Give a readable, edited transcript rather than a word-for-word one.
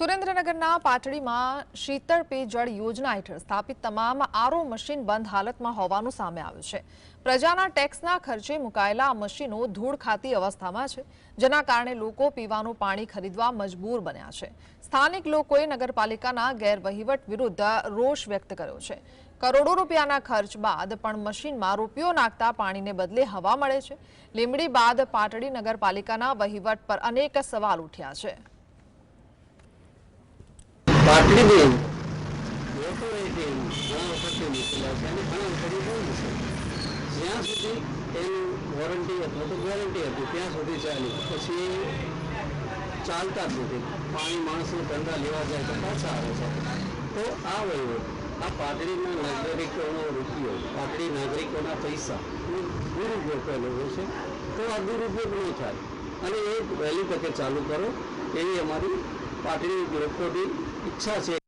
સુરેન્દ્રનગરના પાટડીમાં શીતળ પેયજળ યોજના હેઠળ સ્થાપિત તમામ આરઓ મશીન બંધ હાલતમાં હોવાનું સામે આવ્યું છે। પ્રજાના ટેક્સના ખર્ચે મુકાયેલા આ મશીનો ધૂળ ખાતી અવસ્થામાં છે, જેના કારણે લોકો પીવાનું પાણી ખરીદવા મજબૂર બન્યા છે। સ્થાનિક લોકોએ નગરપાલિકાના ગેરવહીવટ વિરુદ્ધ રોષ વ્યક્ત કર્યો છે। કરોડો રૂપિયાના ખર્ચ બાદ પણ મશીનમાં રૂપિયો નાખતા પાણીને બદલે હવા મળે છે। લીંબડી બાદ પાટડી નગરપાલિકાના વહીવટ પર અનેક સવાલ ઉઠ્યા છે। પાટડી બેન મોટો રેટિંગ ઘણા વખતે મૂકેલા છે અને ઘણા વખતે જોયું છે જ્યાં સુધી એની વોરંટી અથવા તો ગેરંટી હતી ત્યાં સુધી ચાલી, પછી ચાલતા જ નથી। પાણી માણસને ધંધા લેવા જાય તો પાછા આવે છે। તો આ વહીવટ આ પાટડીના નાગરિકોનો રૂપિયો, પાટડી નાગરિકોના પૈસા દુરુપયોગ કરેલો છે। તો આ દુરુપયોગ નહીં થાય અને એ વહેલી તકે ચાલુ કરો એવી અમારી પાટડી લોકોની ઈચ્છા છે।